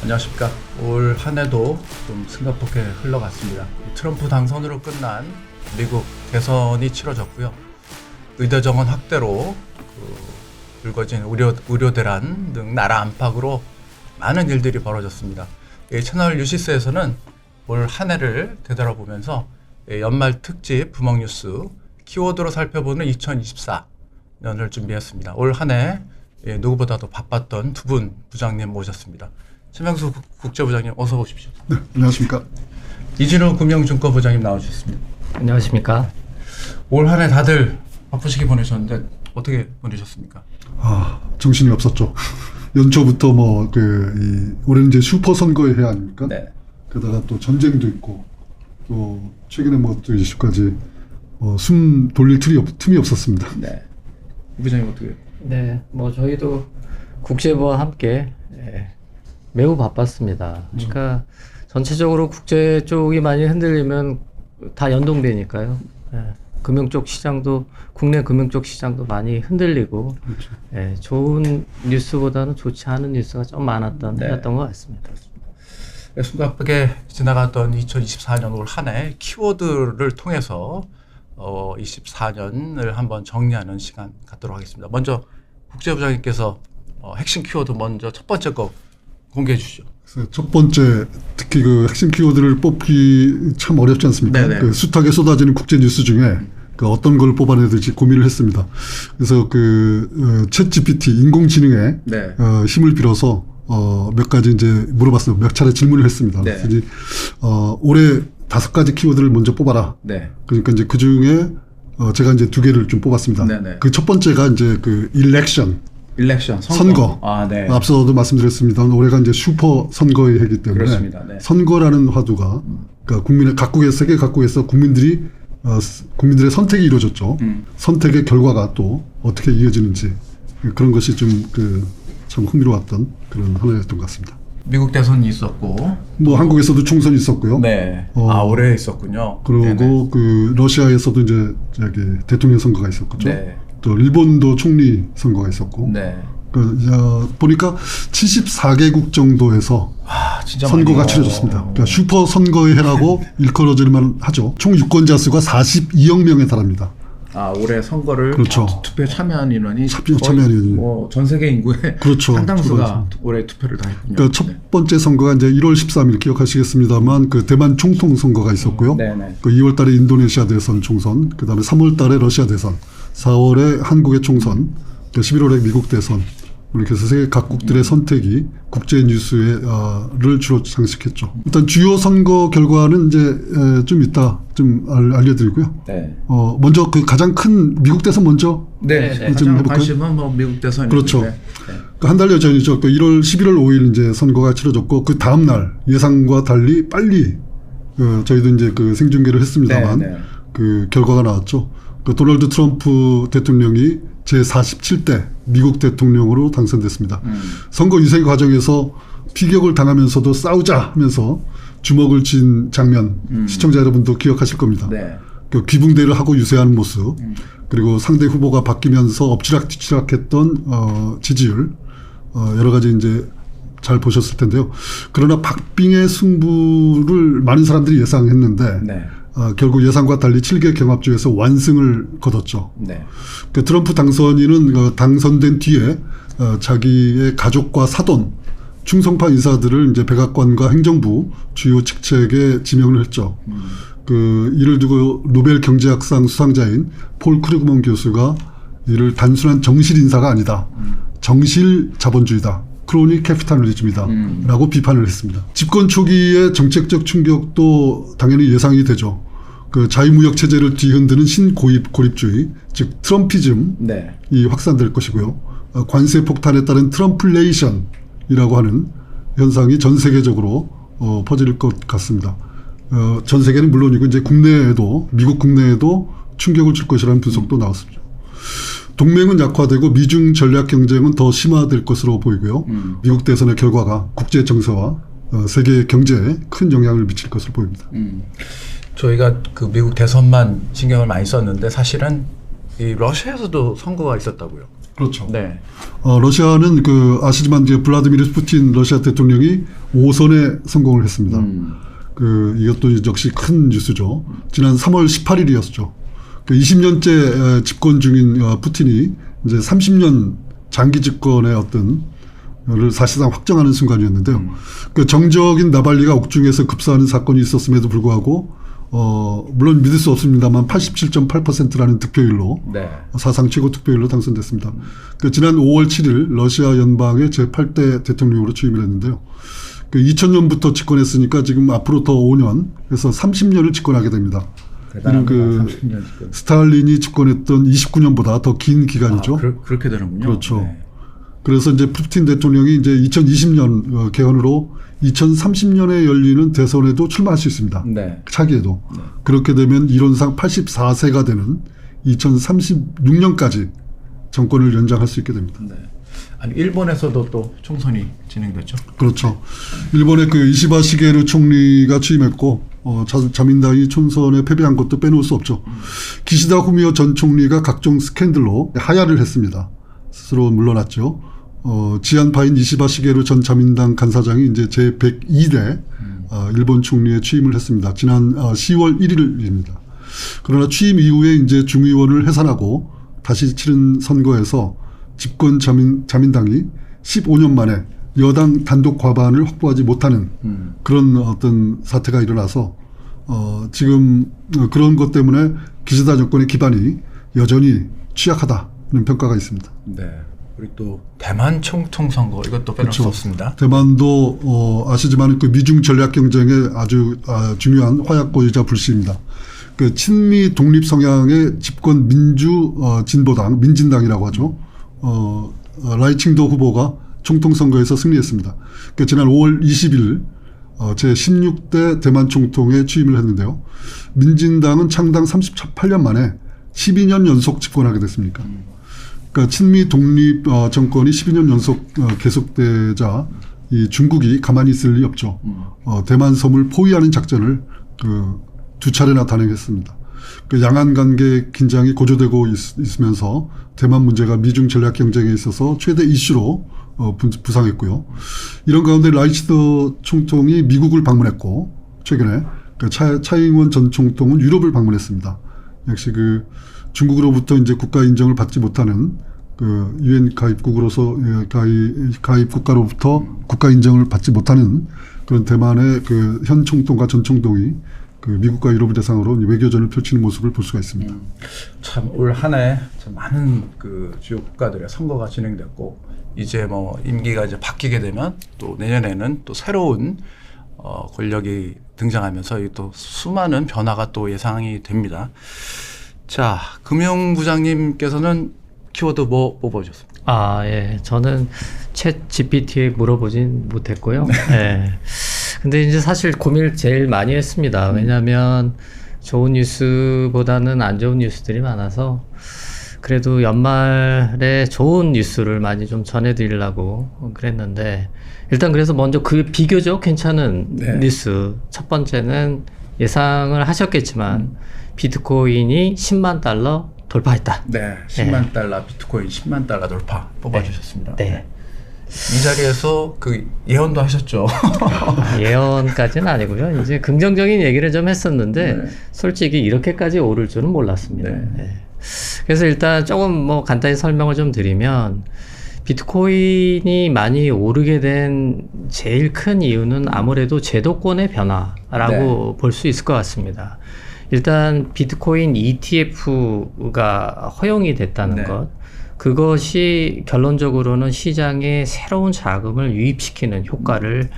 안녕하십니까. 올 한 해도 좀 승급하게 흘러갔습니다. 트럼프 당선으로 끝난 미국 대선이 치러졌고요. 의대 정원 확대로 불거진 의료 대란 등 나라 안팎으로 많은 일들이 벌어졌습니다. 이 채널 뉴시스에서는 올 한 해를 되돌아보면서 연말 특집 부먹뉴스 키워드로 살펴보는 2024년을 준비했습니다. 올 한 해 누구보다도 바빴던 두 분 부장님 모셨습니다. 최명수 국제부장님 어서 오십시오. 네, 안녕하십니까. 이진우 금융증권 부장님 나와주셨습니다. 안녕하십니까. 올 한 해 다들 바쁘시게 보내셨는데 어떻게 보내셨습니까? 정신이 없었죠. 연초부터 올해는 이제 슈퍼 선거의 해 아닙니까? 네. 게다가 또 전쟁도 있고 또 최근에 또 이슈까지 숨 돌릴 틈이 없었습니다. 네. 부장님 어떻게? 네, 저희도 국제부와 함께 매우 바빴습니다. 그러니까 전체적으로 국제 쪽이 많이 흔들리면 다 연동되니까요. 금융 쪽 시장도 국내 금융 쪽 시장도 많이 흔들리고 그렇죠. 좋은 뉴스보다는 좋지 않은 뉴스가 좀 많았던 해였던 것 같습니다. 숨가쁘게 지나갔던 2024년 올 한 해 키워드를 통해서 24년을 한번 정리하는 시간 갖도록 하겠습니다. 먼저 국제부장님께서 핵심 키워드 먼저 첫 번째 거 공개해 주시죠. 그래서 첫 번째 특히 그 핵심 키워드를 뽑기 참 어렵지 않습니까? 네네. 그 숱하게 쏟아지는 국제 뉴스 중에 어떤 걸 뽑아내야 될지 고민을 했습니다. 그래서 챗 GPT 인공지능에 네. 힘을 빌어서 몇 가지 이제 물어봤습니다. 몇 차례 질문을 했습니다. 네. 그래서 올해 5가지 키워드를 먼저 뽑아라. 네. 그러니까 이제 그 중에 제가 이제 2개를 좀 뽑았습니다. 네네. 그 첫 번째가 이제 일렉션 선거. 네. 앞서도 말씀드렸습니다. 올해가 이제 슈퍼 선거의 해이기 때문에 그렇습니다. 네. 선거라는 화두가 그러니까 세계 각국에서 국민들의 선택이 이루어졌죠. 선택의 결과가 또 어떻게 이어지는지 그런 것이 좀 참 흥미로웠던 그런 한 해였던 것 같습니다. 미국 대선이 있었고 한국에서도 총선이 있었고요. 네. 올해 있었군요. 그리고 러시아에서도 이제 대통령 선거가 있었죠. 네. 또 일본도 총리 선거가 있었고. 네. 보니까 74개국 정도에서 진짜 선거가 많네요. 치러졌습니다. 그러니까 슈퍼 선거의 해라고 일컬어질만 하죠. 총 유권자 수가 42억 명에 달합니다. 올해 선거를 그렇죠. 투표에 참여한 인원이 참여한 인원이 전 세계 인구의 그렇죠. 상당수가 올해 투표를 다 했군요. 그러니까 첫 번째 선거가 이제 1월 13일 기억하시겠습니다만 대만 총통 선거가 있었고요. 네네. 2월 달에 인도네시아 대선 총선, 그다음에 3월 달에 러시아 대선, 4월에 한국의 총선, 11월에 미국 대선. 이렇게 해서 세계 각국들의 선택이 국제 뉴스를 주로 장식했죠. 일단 주요 선거 결과는 이제 좀 이따 좀 알려드리고요. 네. 먼저 가장 큰 미국 대선 먼저. 네. 네. 가장 해볼까요? 관심은 미국 대선이죠. 그렇죠. 네. 한 달여 전이죠. 11월 5일 이제 선거가 치러졌고 그 다음 날 예상과 달리 빨리 저희도 이제 생중계를 했습니다만 네. 결과가 나왔죠. 도널드 트럼프 대통령이 제47대 미국 대통령으로 당선됐습니다. 선거 유세 과정에서 피격을 당하면서도 싸우자 하면서 주먹을 쥔 장면 시청자 여러분도 기억하실 겁니다. 네. 귀붕대를 하고 유세하는 모습 그리고 상대 후보가 바뀌면서 엎치락뒤치락했던 지지율 여러 가지 이제 잘 보셨을 텐데요. 그러나 박빙의 승부를 많은 사람들이 예상했는데 네. 결국 예상과 달리 7개 경합주에서 완승을 거뒀죠. 네. 트럼프 당선인은 당선된 뒤에 자기의 가족과 사돈, 충성파 인사들을 이제 백악관과 행정부 주요 직책에 지명을 했죠. 이를 두고 노벨 경제학상 수상자인 폴 크루그먼 교수가 이를 단순한 정실 인사가 아니다. 정실 자본주의다. 크로니 캐피탈리즘이다. 라고 비판을 했습니다. 집권 초기의 정책적 충격도 당연히 예상이 되죠. 자유무역 체제를 뒤흔드는 신고립주의, 즉 트럼피즘이 네. 확산될 것이고요. 관세 폭탄에 따른 트럼플레이션이라고 하는 현상이 전 세계적으로 퍼질 것 같습니다. 전 세계는 물론이고 이제 미국 국내에도 충격을 줄 것이라는 분석도 나왔습니다. 동맹은 약화되고 미중 전략 경쟁은 더 심화될 것으로 보이고요. 미국 대선의 결과가 국제 정세와 세계 경제에 큰 영향을 미칠 것으로 보입니다. 저희가 미국 대선만 신경을 많이 썼는데 사실은 이 러시아에서도 선거가 있었다고요. 그렇죠. 네. 러시아는 아시지만 이제 블라디미르 푸틴 러시아 대통령이 5선에 성공을 했습니다. 이것도 역시 큰 뉴스죠. 지난 3월 18일이었죠. 20년째 집권 중인 푸틴이 이제 30년 장기 집권의 를 사실상 확정하는 순간이었는데요. 정적인 나발리가 옥중에서 급사하는 사건이 있었음에도 불구하고 물론 믿을 수 없습니다만 87.8%라는 득표율로 네. 사상 최고 득표율로 당선됐습니다. 지난 5월 7일 러시아 연방의 제8대 대통령으로 취임을 했는데요. 2000년부터 집권했으니까 지금 앞으로 더 5년, 그래서 30년을 집권하게 됩니다. 이는 30년 집권. 스탈린이 집권했던 29년보다 더 긴 기간이죠. 그렇게 되는군요. 그렇죠. 네. 그래서 이제 푸틴 대통령이 이제 2020년 개헌으로 2030년에 열리는 대선에도 출마할 수 있습니다. 네. 차기에도. 그렇게 되면 이론상 84세가 되는 2036년까지 정권을 연장할 수 있게 됩니다. 네. 아니 일본에서도 또 총선이 진행됐죠. 그렇죠. 일본의 이시바 시게루 총리가 취임했고 자민당이 총선에 패배한 것도 빼놓을 수 없죠. 기시다 후미오 전 총리가 각종 스캔들로 하야를 했습니다. 스스로 물러났죠. 지안파인 이시바 시게루 전 자민당 간사장이 이제 제 102대 일본 총리에 취임을 했습니다. 지난 10월 1일입니다. 그러나 취임 이후에 이제 중의원을 해산하고 다시 치른 선거에서 집권 자민당이 15년 만에 여당 단독 과반을 확보하지 못하는 그런 어떤 사태가 일어나서 지금 그런 것 때문에 기시다 정권의 기반이 여전히 취약하다는 평가가 있습니다. 네. 그리고 또 대만 총통 선거 이것도 빼놓을 수 없습니다. 대만도 아시지만 미중 전략 경쟁에 아주 중요한 화약고이자 불씨입니다. 친미 독립 성향의 집권 진보당 민진당이라고 하죠. 라이칭도 후보가 총통 선거에서 승리했습니다. 지난 5월 20일 제16대 대만 총통에 취임을 했는데요. 민진당은 창당 38년 만에 12년 연속 집권하게 됐습니까? 친미 독립 정권이 12년 연속 계속되자 이 중국이 가만히 있을 리 없죠. 대만 섬을 포위하는 작전을 2차례나 단행했습니다. 양안 관계 긴장이 고조되고 있으면서 대만 문제가 미중 전략 경쟁에 있어서 최대 이슈로 부상했고요. 이런 가운데 라이치더 총통이 미국을 방문했고 최근에 차잉원 전 총통은 유럽을 방문했습니다. 역시 중국으로부터 이제 국가 인정을 받지 못하는 유엔 가입국으로서 가입 국가로부터 국가 인정을 받지 못하는 그런 대만의 현 총통과 전 총통이 미국과 유럽을 대상으로 외교전을 펼치는 모습을 볼 수가 있습니다. 참 올 한 해 많은 주요 국가들의 선거가 진행됐고 이제 임기가 이제 바뀌게 되면 또 내년에는 또 새로운 권력이 등장하면서 또 수많은 변화가 또 예상이 됩니다. 자, 금융부장님께서는 키워드 뭐 뽑아주셨습니까? 예. 저는 챗 GPT에 물어보진 못했고요. 예. 근데 이제 사실 고민을 제일 많이 했습니다. 왜냐하면 좋은 뉴스보다는 안 좋은 뉴스들이 많아서 그래도 연말에 좋은 뉴스를 많이 좀 전해드리려고 그랬는데 일단 그래서 먼저 비교적 괜찮은 뉴스 첫 번째는 예상을 하셨겠지만 비트코인이 10만 달러 돌파했다. 네, 10만 달러 비트코인 10만 달러 돌파 뽑아주셨습니다. 네. 이 자리에서 예언도 하셨죠. 예언까지는 아니고요. 이제 긍정적인 얘기를 좀 했었는데 솔직히 이렇게까지 오를 줄은 몰랐습니다. 네. 그래서 일단 조금 간단히 설명을 좀 드리면 비트코인이 많이 오르게 된 제일 큰 이유는 아무래도 제도권의 변화라고 볼 수 있을 것 같습니다. 일단 비트코인 ETF가 허용이 됐다는 것, 그것이 결론적으로는 시장에 새로운 자금을 유입시키는 효과를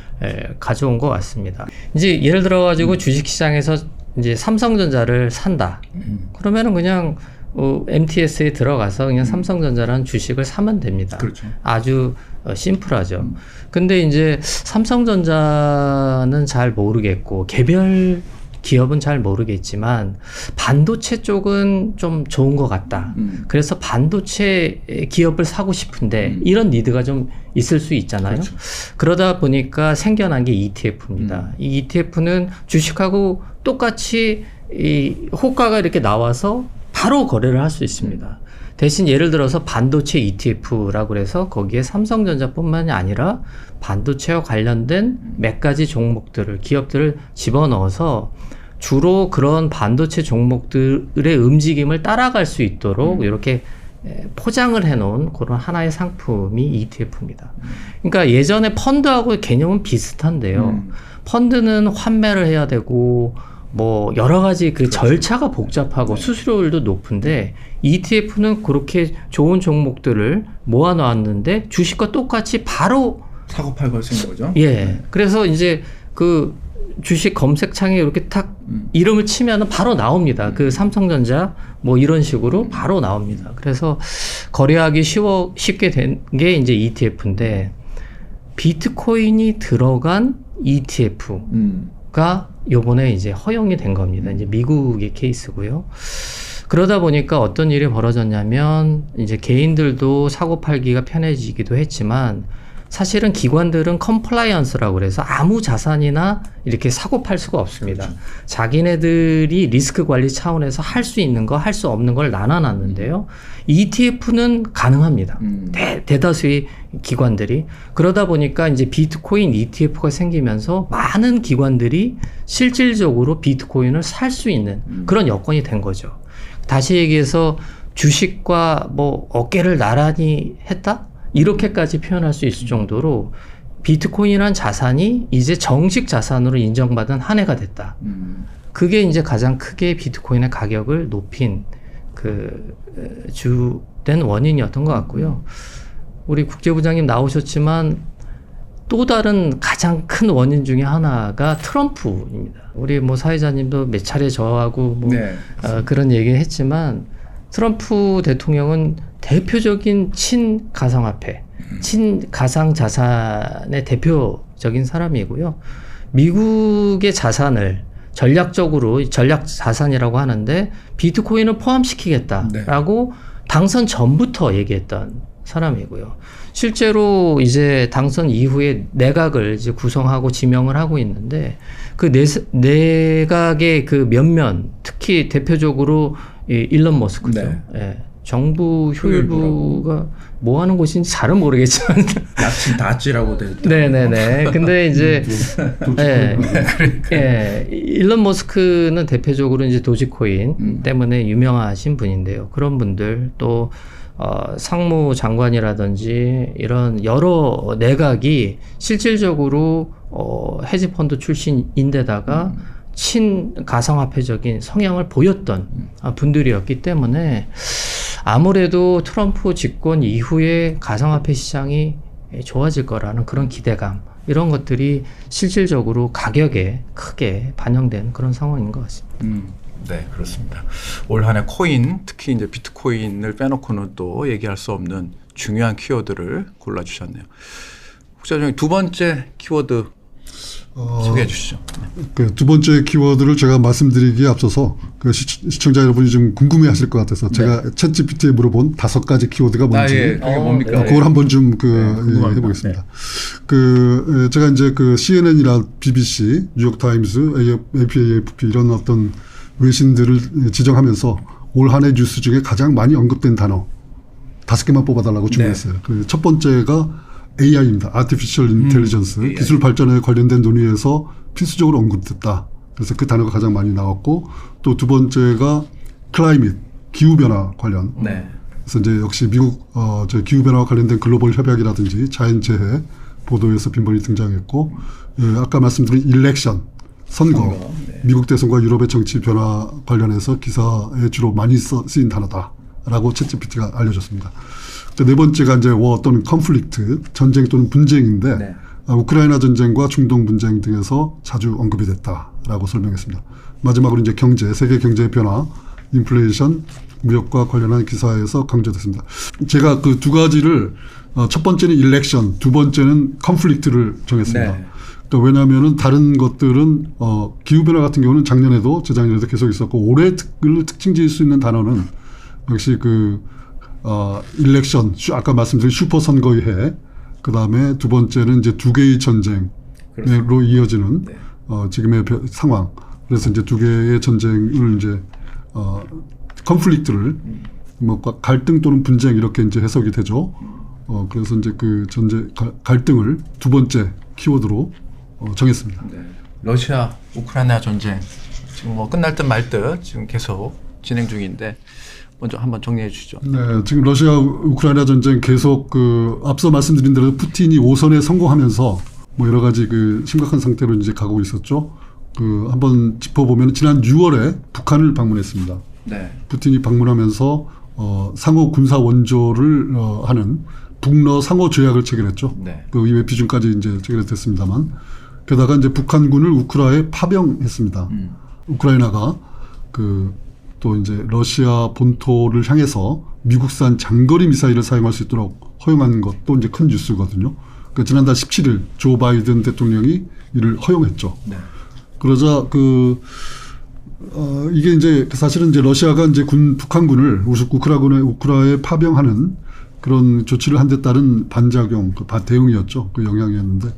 가져온 것 같습니다. 이제 예를 들어가지고 주식시장에서 이제 삼성전자를 산다. 그러면은 그냥 MTS에 들어가서 그냥 삼성전자라는 주식을 사면 됩니다. 그렇죠. 아주 심플하죠. 근데 이제 삼성전자는 잘 모르겠고 개별 기업은 잘 모르겠지만 반도체 쪽은 좀 좋은 것 같다. 그래서 반도체 기업을 사고 싶은데 이런 니드가 좀 있을 수 있잖아요. 그렇죠. 그러다 보니까 생겨난 게 ETF입니다. 이 ETF는 주식하고 똑같이 이 호가가 이렇게 나와서 바로 거래를 할 수 있습니다. 대신 예를 들어서 반도체 ETF라고 해서 거기에 삼성전자뿐만이 아니라 반도체와 관련된 몇 가지 종목들을 기업들을 집어넣어서 주로 그런 반도체 종목들의 움직임을 따라갈 수 있도록 이렇게 포장을 해놓은 그런 하나의 상품이 ETF입니다. 그러니까 예전에 펀드하고 개념은 비슷한데요. 펀드는 환매를 해야 되고 뭐 여러 가지 그 절차가 복잡하고 수수료율도 높은데 ETF는 그렇게 좋은 종목들을 모아놨는데 주식과 똑같이 바로 사고 팔고 할 수 있는 거죠? 예. 그래서 이제 그 주식 검색창에 이렇게 탁 이름을 치면은 바로 나옵니다. 그 삼성전자 뭐 이런 식으로 바로 나옵니다. 그래서 거래하기 쉽게 된 게 이제 ETF인데 비트코인이 들어간 ETF가 요번에 이제 허용이 된 겁니다. 이제 미국의 케이스고요. 그러다 보니까 어떤 일이 벌어졌냐면 이제 개인들도 사고 팔기가 편해지기도 했지만 사실은 기관들은 컴플라이언스라고 그래서 아무 자산이나 이렇게 사고 팔 수가 없습니다. 그렇죠. 자기네들이 리스크 관리 차원에서 할 수 있는 거, 할 수 없는 걸 나눠놨는데요. ETF는 가능합니다. 대다수의 기관들이. 그러다 보니까 이제 비트코인 ETF가 생기면서 많은 기관들이 실질적으로 비트코인을 살 수 있는 그런 여건이 된 거죠. 다시 얘기해서 주식과 뭐 어깨를 나란히 했다? 이렇게까지 표현할 수 있을 정도로 비트코인이란 자산이 이제 정식 자산으로 인정받은 한 해가 됐다. 그게 이제 가장 크게 비트코인의 가격을 높인 그 주된 원인이었던 것 같고요. 우리 국제부장님 나오셨지만 또 다른 가장 큰 원인 중에 하나가 트럼프입니다. 우리 뭐 사회자님도 몇 차례 저하고 뭐 그런 얘기 했지만 트럼프 대통령은 대표적인 친가상화폐, 친가상자산의 대표적인 사람이고요. 미국의 자산을 전략적으로 전략자산이라고 하는데 비트코인을 포함시키겠다라고 당선 전부터 얘기했던 사람이고요. 실제로 이제 당선 이후에 내각을 이제 구성하고 지명을 하고 있는데 그 내각의 그 면면 특히 대표적으로 일론 머스크죠. 예. 정부 효율부가 뭐 하는 곳인지 잘은 모르겠지만 야친 다찌라고 돼 있다. 네네네. 근데 이제 일론 머스크는 대표적으로 이제 도지코인 때문에 유명하신 분인데요. 그런 분들 또 상무장관이라든지 이런 여러 내각이 실질적으로 헤지펀드 출신인데다가 친가상화폐적인 성향을 보였던 분들이었기 때문에 아무래도 트럼프 집권 이후에 가상화폐 시장이 좋아질 거라는 그런 기대감 이런 것들이 실질적으로 가격에 크게 반영된 그런 상황인 것 같습니다. 네, 그렇습니다. 올 한 해 코인, 특히 이제 비트코인을 빼놓고는 또 얘기할 수 없는 중요한 키워드를 골라주셨네요. 국장님 두 번째 키워드 소개해 주시죠. 그 두 번째 키워드를 제가 말씀드리기에 앞서서 그 시청자 여러분이 좀 궁금해하실 것 같아서 제가 챗GPT에 물어본 5가지 키워드가 뭔지 그게 뭡니까? 그걸 한번 좀 해보겠습니다. 그 제가 이제 그 CNN이나 BBC, 뉴욕 타임스, AP, AFP 이런 어떤 외신들을 지정하면서 올 한 해 뉴스 중에 가장 많이 언급된 단어 5개만 뽑아달라고 주문했어요. 그 첫 번째가 AI입니다. Artificial Intelligence. AI. 기술 발전에 관련된 논의에서 필수적으로 언급됐다. 그래서 그 단어가 가장 많이 나왔고 또 두 번째가 Climate, 기후변화 관련. 그래서 이제 역시 미국 저 기후변화와 관련된 글로벌 협약이라든지 자연재해 보도에서 빈번히 등장했고 아까 말씀드린 일렉션, 선거. 미국 대선과 유럽의 정치 변화 관련해서 기사에 주로 많이 쓰인 단어다라고 챗GPT가 알려줬습니다. 네 번째가 이제 워 또는 컨플릭트, 전쟁 또는 분쟁인데 우크라이나 전쟁과 중동 분쟁 등에서 자주 언급이 됐다라고 설명했습니다. 마지막으로 이제 경제, 세계 경제의 변화, 인플레이션, 무역과 관련한 기사에서 강조됐습니다. 제가 그 두 가지를 첫 번째는 일렉션, 두 번째는 컨플릭트를 정했습니다. 또 왜냐하면은 다른 것들은 기후변화 같은 경우는 작년에도 재작년에도 계속 있었고 올해 특징 지을 수 있는 단어는 역시 그 일렉션, 아까 말씀드린 슈퍼 선거의 해, 그 다음에 두 번째는 이제 두 개의 전쟁으로 이어지는 지금의 상황. 그래서 이제 두 개의 전쟁을 이제 컨플릭트를 뭐 갈등 또는 분쟁 이렇게 이제 해석이 되죠. 그래서 이제 그 갈등을 두 번째 키워드로 정했습니다. 네. 러시아 우크라이나 전쟁 지금 뭐 끝날 듯 말 듯 지금 계속 진행 중인데 먼저 한번 정리해 주시죠. 네, 지금 러시아 우크라이나 전쟁 계속 앞서 말씀드린 대로 푸틴이 5선에 성공하면서 뭐 여러 가지 심각한 상태로 이제 가고 있었죠. 한번 짚어보면 지난 6월에 북한을 방문했습니다. 네. 푸틴이 방문하면서 상호 군사 원조를 하는 북러 상호 조약을 체결했죠. 네. 그 이외 비준까지 이제 체결됐습니다만, 게다가 이제 북한군을 우크라이나에 파병했습니다. 우크라이나가 또 이제 러시아 본토를 향해서 미국산 장거리 미사일을 사용할 수 있도록 허용한 것도 이제 큰 뉴스거든요. 그러니까 지난달 17일 조 바이든 대통령이 이를 허용했죠. 네. 그러자 이게 이제 사실은 이제 러시아가 이제 북한군을 우크라이나에 파병하는 그런 조치를 한 데 따른 반작용, 대응이었죠. 그 영향이었는데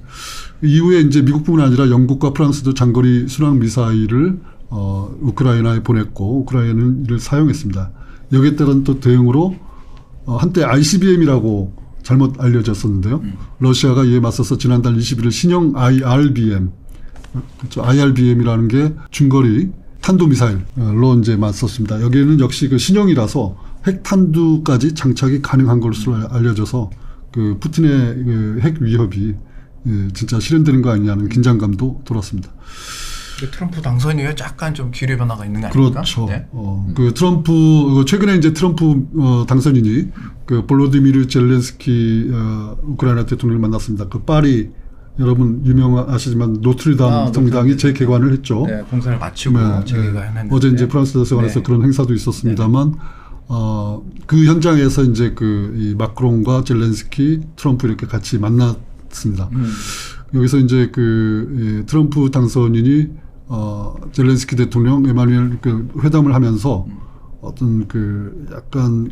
이후에 이제 미국뿐만 아니라 영국과 프랑스도 장거리 순항 미사일을 우크라이나에 보냈고 우크라이나는 이를 사용했습니다. 여기에 따른 또 대응으로 한때 ICBM이라고 잘못 알려졌었는데요. 러시아가 이에 맞서서 지난달 21일 신형 IRBM, 그렇죠. IRBM이라는 게 중거리 탄도미사일로 이제 맞섰습니다. 여기에는 역시 신형이라서 핵탄두까지 장착이 가능한 것으로 알려져서 푸틴의 핵 위협이 진짜 실현되는 거 아니냐는 긴장감도 돌았습니다. 트럼프 당선 이후에 약간 좀 기류 변화가 있는 거 아닙니까? 그렇죠. 네. 최근에 이제 트럼프 당선인이 볼로디미르 젤렌스키 우크라이나 대통령을 만났습니다. 파리 여러분 유명하시지만 노트르담 성당이 재개관을 했죠. 네, 공사를 마치고 재개관했는데 어제 이제 프랑스 대사관에서 그런 행사도 있었습니다만 그 현장에서 이제 이 마크롱과 젤렌스키, 트럼프 이렇게 같이 만났습니다. 여기서 이제 트럼프 당선인이 젤렌스키 대통령, 에마누엘 회담을 하면서 어떤 약간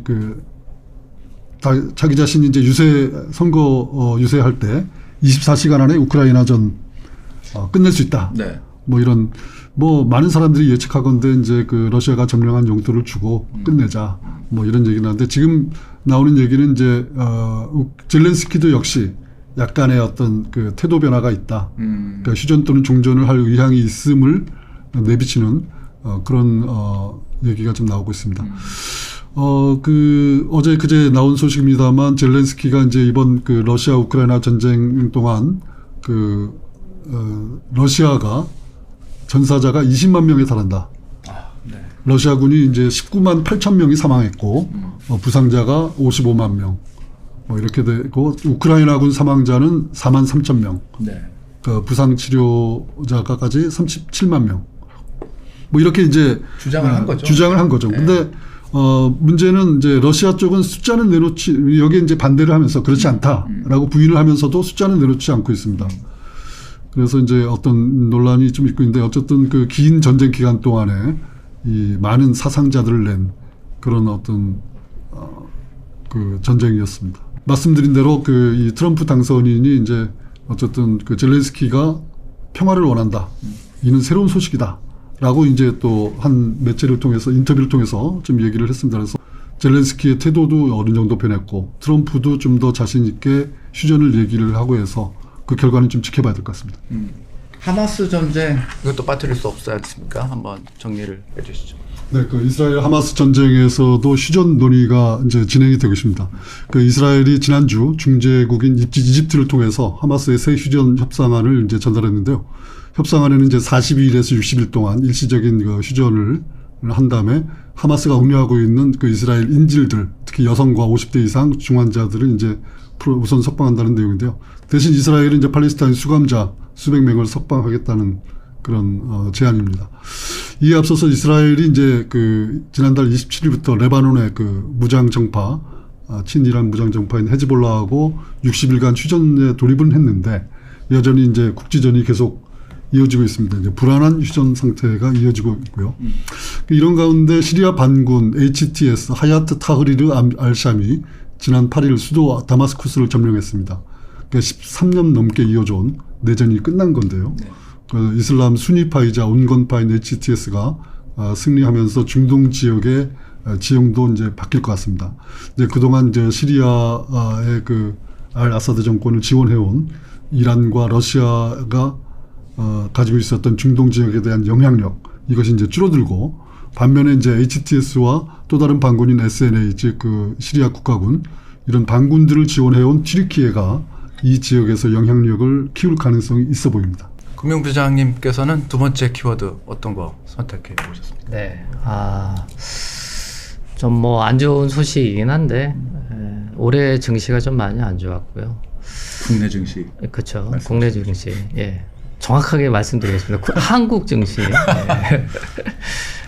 자기 자신이 이제 선거 유세할 때 24시간 안에 우크라이나전 끝낼 수 있다. 네. 뭐 이런 많은 사람들이 예측하건대 이제 러시아가 점령한 영토를 주고 끝내자 뭐 이런 얘기를 하는데 지금 나오는 얘기는 이제 젤렌스키도 역시 약간의 어떤 태도 변화가 있다. 그러니까 휴전 또는 종전을 할 의향이 있음을 내비치는 그런 얘기가 좀 나오고 있습니다. 어제 그제 나온 소식입니다만 젤렌스키가 이제 이번 러시아 우크라이나 전쟁 동안 러시아가 전사자가 20만 명에 달한다. 네. 러시아군이 이제 19만 8천 명이 사망했고 부상자가 55만 명. 이렇게 되고 우크라이나군 사망자는 4만 3천 명. 네. 부상 치료자가까지 37만 명. 이렇게 이제 주장을 한 거죠. 주장을 한 거죠. 네. 근데 문제는 이제 러시아 쪽은 숫자는 내놓지 여기에 이제 반대를 하면서 그렇지 않다라고 부인을 하면서도 숫자는 내놓지 않고 있습니다. 그래서 이제 어떤 논란이 좀 있고 있는데 어쨌든 긴 전쟁 기간 동안에 이 많은 사상자들을 낸 그런 어떤 전쟁이었습니다. 말씀드린 대로 이 트럼프 당선인이 이제 어쨌든 젤렌스키가 평화를 원한다. 이는 새로운 소식이다. 라고 이제 또 한 매체를 통해서 인터뷰를 통해서 좀 얘기를 했습니다. 그래서 젤렌스키의 태도도 어느 정도 변했고 트럼프도 좀 더 자신 있게 휴전을 얘기를 하고 해서 그 결과는 좀 지켜봐야 될 것 같습니다. 하마스 전쟁 이것도 빠뜨릴 수 없지 않습니까? 한번 정리를 해주시죠. 네, 이스라엘 하마스 전쟁에서도 휴전 논의가 이제 진행이 되고 있습니다. 이스라엘이 지난주 중재국인 이집트를 통해서 하마스의 새 휴전 협상안을 이제 전달했는데요. 협상안에는 이제 42일에서 60일 동안 일시적인 휴전을 한 다음에 하마스가 운영하고 있는 이스라엘 인질들, 특히 여성과 50대 이상 중환자들을 이제 우선 석방한다는 내용인데요. 대신 이스라엘은 이제 팔레스타인 수감자 수백 명을 석방하겠다는 그런 제안입니다. 이에 앞서서 이스라엘이 이제 지난달 27일부터 레바논의 무장 정파, 친이란 무장 정파인 헤즈볼라하고 60일간 휴전에 돌입은 했는데 여전히 이제 국지전이 계속 이어지고 있습니다. 이제 불안한 휴전 상태가 이어지고 있고요. 이런 가운데 시리아 반군 HTS 하야트 타흐리르 알샴이 지난 8일 수도 다마스쿠스를 점령했습니다. 그러니까 13년 넘게 이어져온 내전이 끝난 건데요. 네. 이슬람 수니파이자 온건파인 HTS가 승리하면서 중동 지역에 지형도 이제 바뀔 것 같습니다. 이제 그동안 이제 시리아의 그 알 아사드 정권을 지원해온 이란과 러시아가 가지고 있었던 중동 지역에 대한 영향력 이것이 이제 줄어들고 반면에 이제 HTS와 또 다른 반군인 SNA 즉 그 시리아 국가군 이런 반군들을 지원해온 튀르키예가 이 지역에서 영향력을 키울 가능성이 있어 보입니다. 금융부장님께서는 두 번째 키워드 어떤 거 선택해 보셨습니까? 네. 좀 뭐 안 좋은 소식이긴 한데 올해 증시가 좀 많이 안 좋았고요. 국내 증시. 그렇죠. 국내 증시. 예. 정확하게 말씀드리겠습니다. 한국 증시. 예.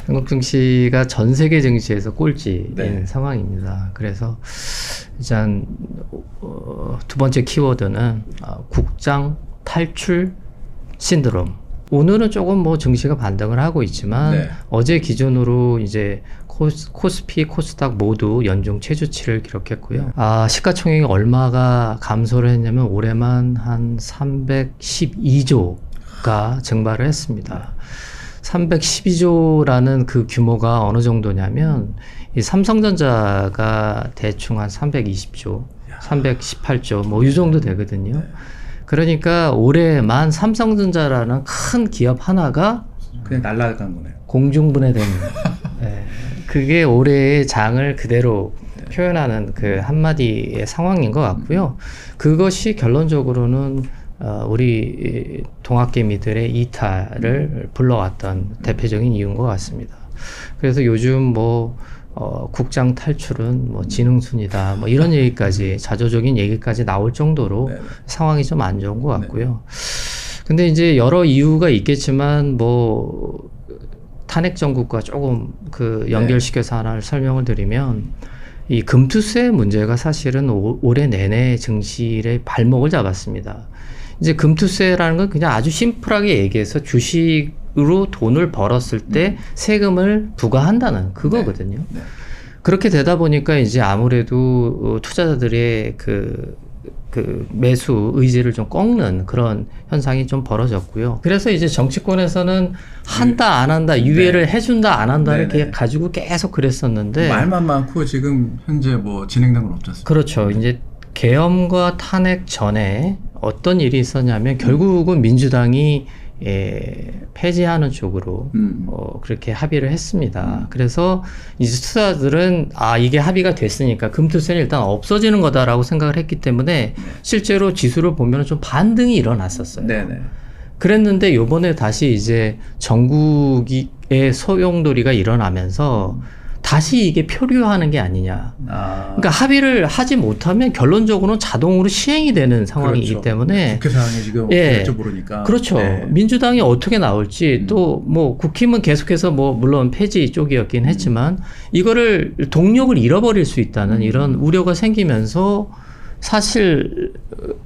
한국 증시가 전 세계 증시에서 꼴찌인 네. 상황입니다. 그래서 일단 두 번째 키워드는 국장 탈출 신드롬. 오늘은 조금 뭐 증시가 반등을 하고 있지만 네. 어제 기준으로 이제 코스피, 코스닥 모두 연중 최저치를 기록했고요. 시가총액이 얼마가 감소를 했냐면 올해만 한 312조가 증발을 했습니다. 312조라는 그 규모가 어느 정도냐면 이 삼성전자가 대충 한 320조, 318조 뭐 이 정도 되거든요. 그러니까 올해만 삼성전자라는 큰 기업 하나가 그냥 날아간 거네요. 공중분해된 네. 그게 올해의 장을 그대로 표현하는 그 한마디의 상황인 것 같고요. 그것이 결론적으로는 우리 동학개미들의 이탈을 불러왔던 대표적인 이유인 것 같습니다. 그래서 요즘 뭐 국장 탈출은 뭐 지능순이다 뭐 이런 얘기까지 자조적인 얘기까지 나올 정도로 네. 상황이 좀 안 좋은 것 같고요. 근데 이제 여러 이유가 있겠지만 뭐 탄핵 정국과 조금 그 연결시켜서 하나를 설명을 드리면 이 금투세 문제가 사실은 올해 내내 증시의 발목을 잡았습니다. 이제 금투세라는 건 그냥 아주 심플하게 얘기해서 주식으로 돈을 벌었을 때 세금을 부과한다는 그거거든요. 네. 그렇게 되다 보니까 이제 아무래도 투자자들의 그 매수 의지를 좀 꺾는 그런 현상이 좀 벌어졌고요. 그래서 이제 정치권에서는 한다 안 한다 유예를 해준다 안 한다를 네네. 가지고 계속 그랬었는데 말만 많고 지금 현재 뭐 진행된 건 없지 않습니까? 그렇죠. 이제 계엄과 탄핵 전에 어떤 일이 있었냐면 결국은 민주당이 폐지하는 쪽으로 그렇게 합의를 했습니다. 그래서 이제 투자자들은 이게 합의가 됐으니까 금투세는 일단 없어지는 거다라고 생각을 했기 때문에 실제로 지수를 보면 좀 반등이 일어났었어요. 네네. 그랬는데 요번에 다시 이제 전국의 소용돌이가 일어나면서 다시 이게 표류하는 게 아니냐. 그러니까 합의를 하지 못하면 결론적으로는 자동으로 시행이 되는 상황이기 그렇죠. 때문에 국회 상황이 지금 예. 어떻게 될지 모르니까. 그렇죠. 네. 민주당이 어떻게 나올지 또 뭐 국힘은 계속해서 뭐 물론 폐지 쪽이었긴 했지만 이거를 동력을 잃어버릴 수 있다는 이런 우려가 생기면서 사실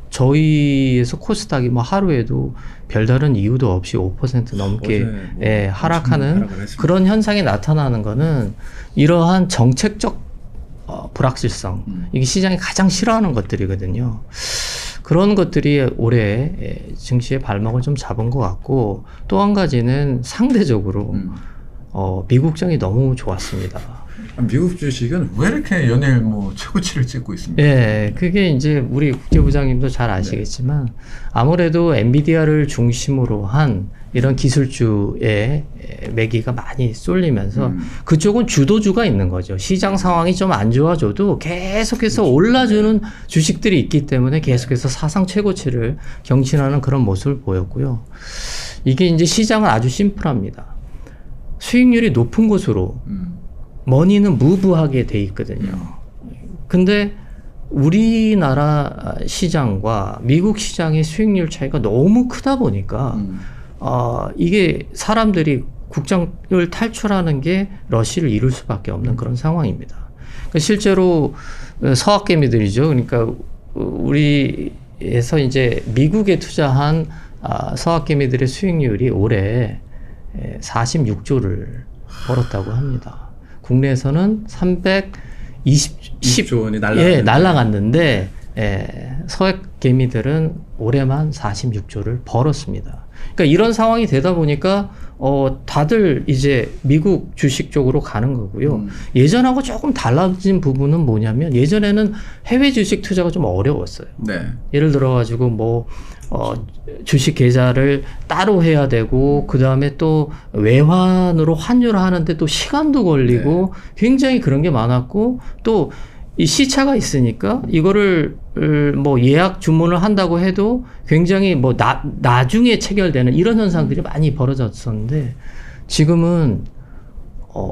저희에서 코스닥이 뭐 하루에도 별다른 이유도 없이 5% 넘게 어제 뭐 하락하는 하락을 했습니다. 그런 현상이 나타나는 거는 이러한 정책적 불확실성 이게 시장이 가장 싫어하는 것들이거든요. 그런 것들이 올해 증시의 발목을 좀 잡은 것 같고 또 한 가지는 상대적으로 미국장이 너무 좋았습니다. 미국 주식은 왜 이렇게 연일 뭐 최고치를 찍고 있습니까? 예, 그게 이제 우리 국제부장님도 잘 아시겠지만 아무래도 엔비디아를 중심으로 한 이런 기술주의 매기가 많이 쏠리면서 그쪽은 주도주가 있는 거죠. 시장 상황이 좀 안 좋아져도 계속해서 올라주는 주식들이 있기 때문에 계속해서 사상 최고치를 경신하는 그런 모습을 보였고요. 이게 이제 시장은 아주 심플합니다. 수익률이 높은 곳으로 머니는 무브하게 돼 있거든요. 근데 우리나라 시장과 미국 시장의 수익률 차이가 너무 크다 보니까 이게 사람들이 국장을 탈출하는 게 러시를 이룰 수밖에 없는 그런 상황입니다. 그러니까 실제로 서학개미들이죠. 그러니까 우리에서 이제 미국에 투자한 서학개미들의 수익률이 올해 46조를 벌었다고 합니다. 국내에서는 320조 원이 날라갔는데 서학 개미들은 올해만 46조를 벌었습니다. 그러니까 이런 상황이 되다 보니까 다들 이제 미국 주식 쪽으로 가는 거고요. 예전하고 조금 달라진 부분은 뭐냐면 예전에는 해외 주식 투자가 좀 어려웠어요. 네. 예를 들어가지고 뭐 주식 계좌를 따로 해야 되고 그 다음에 또 외환으로 환율을 하는데 또 시간도 걸리고 굉장히 그런 게 많았고 또 이 시차가 있으니까 이거를 뭐 예약 주문을 한다고 해도 굉장히 뭐 나중에 체결되는 이런 현상들이 많이 벌어졌었는데 지금은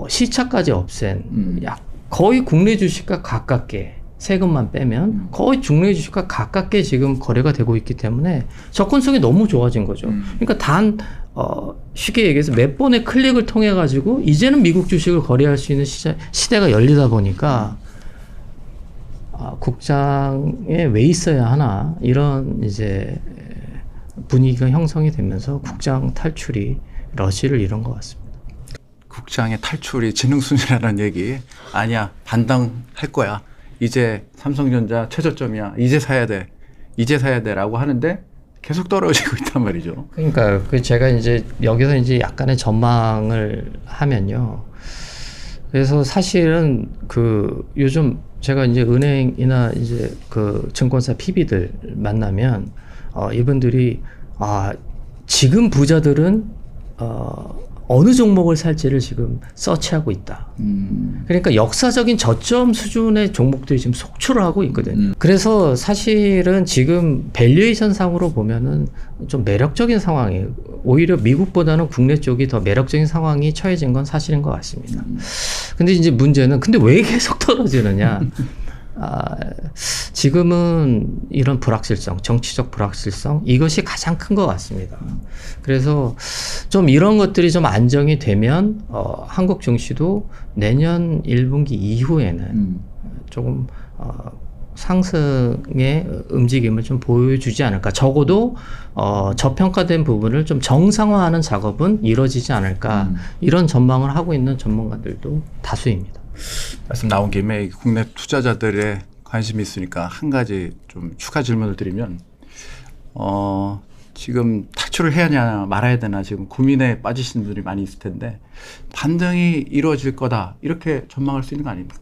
시차까지 없앤 거의 국내 주식과 가깝게 세금만 빼면 거의 국내 주식과 가깝게 지금 거래가 되고 있기 때문에 접근성이 너무 좋아진 거죠. 그러니까 쉽게 얘기해서 몇 번의 클릭을 통해 가지고 이제는 미국 주식을 거래할 수 있는 시대가 열리다 보니까 국장에 왜 있어야 하나 이런 이제 분위기가 형성이 되면서 국장 탈출이 러시를 이룬 것 같습니다. 국장의 탈출이 지능순이라는 얘기 아니야. 반등할 거야. 이제 삼성전자 최저점이야. 이제 사야 돼라고 하는데 계속 떨어지고 있단 말이죠. 그러니까 제가 이제 여기서 이제 약간의 전망을 하면요. 그래서 사실은 요즘 제가 이제 은행이나 이제 증권사 PB들 만나면 이분들이 지금 부자들은 어느 종목을 살지를 지금 서치하고 있다. 그러니까 역사적인 저점 수준의 종목들이 지금 속출을 하고 있거든요. 그래서 사실은 지금 밸류에이션 상으로 보면은 좀 매력적인 상황이에요. 오히려 미국보다는 국내 쪽이 더 매력적인 상황이 처해진 건 사실인 것 같습니다. 근데 이제 문제는 근데 왜 계속 떨어지느냐? 지금은 이런 불확실성, 정치적 불확실성 이것이 가장 큰 것 같습니다. 그래서 좀 이런 것들이 좀 안정이 되면 한국 증시도 내년 1분기 이후에는 조금 상승의 움직임을 좀 보여주지 않을까. 적어도 저평가된 부분을 좀 정상화하는 작업은 이루어지지 않을까. 이런 전망을 하고 있는 전문가들도 다수입니다. 말씀 나온 김에 국내 투자자들의 관심이 있으니까 한 가지 좀 추가 질문을 드리면 지금 탈출을 해야 하냐 말아야 되나 지금 고민에 빠지신 분들이 많이 있을 텐데 반등이 이루어질 거다 이렇게 전망할 수 있는 거 아닙니까?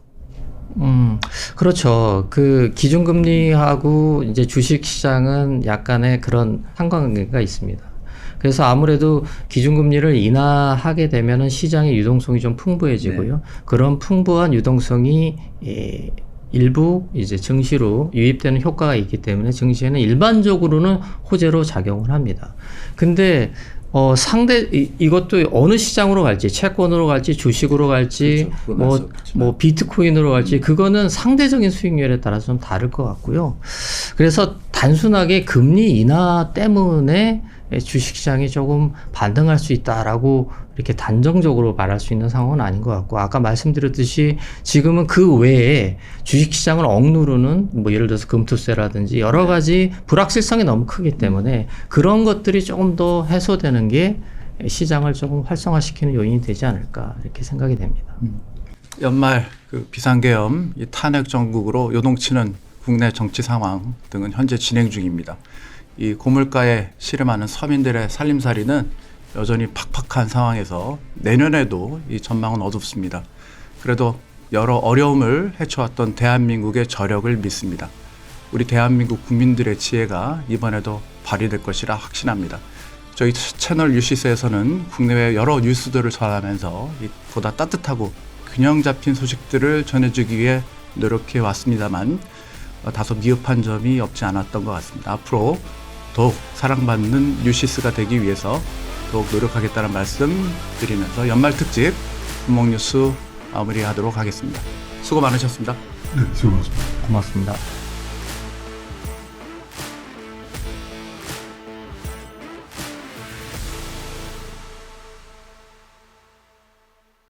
그렇죠. 기준금리하고 이제 주식시장은 약간의 그런 상관관계가 있습니다. 그래서 아무래도 기준금리를 인하하게 되면은 시장의 유동성이 좀 풍부해지고요. 그런 풍부한 유동성이 일부 이제 증시로 유입되는 효과가 있기 때문에 증시에는 일반적으로는 호재로 작용을 합니다. 근데 이것도 어느 시장으로 갈지, 채권으로 갈지, 주식으로 갈지, 뭐 비트코인으로 갈지, 그거는 상대적인 수익률에 따라서 좀 다를 것 같고요. 그래서 단순하게 금리 인하 때문에 주식시장이 조금 반등할 수 있다라고 이렇게 단정적으로 말할 수 있는 상황은 아닌 것 같고, 아까 말씀드렸듯이 지금은 그 외에 주식시장을 억누르는 뭐 예를 들어서 금투세라든지 여러 가지 불확실성이 너무 크기 때문에 그런 것들이 조금 더 해소되는 게 시장을 조금 활성화시키는 요인이 되지 않을까 이렇게 생각이 됩니다. 연말 비상계엄, 탄핵 정국으로 요동치는 국내 정치 상황 등은 현재 진행 중입니다. 이 고물가에 씨름하는 서민들의 살림살이는 여전히 팍팍한 상황에서 내년에도 이 전망은 어둡습니다. 그래도 여러 어려움을 헤쳐왔던 대한민국의 저력을 믿습니다. 우리 대한민국 국민들의 지혜가 이번에도 발휘될 것이라 확신합니다. 저희 채널 뉴시스에서는 국내외 여러 뉴스들을 전하면서 보다 따뜻하고 균형 잡힌 소식들을 전해주기 위해 노력해 왔습니다만 다소 미흡한 점이 없지 않았던 것 같습니다. 앞으로 더욱 사랑받는 뉴시스가 되기 위해서 더욱 노력하겠다는 말씀 드리면서 연말 특집 분목뉴스 마무리하도록 하겠습니다. 수고 많으셨습니다. 네, 수고하셨습니다. 고맙습니다.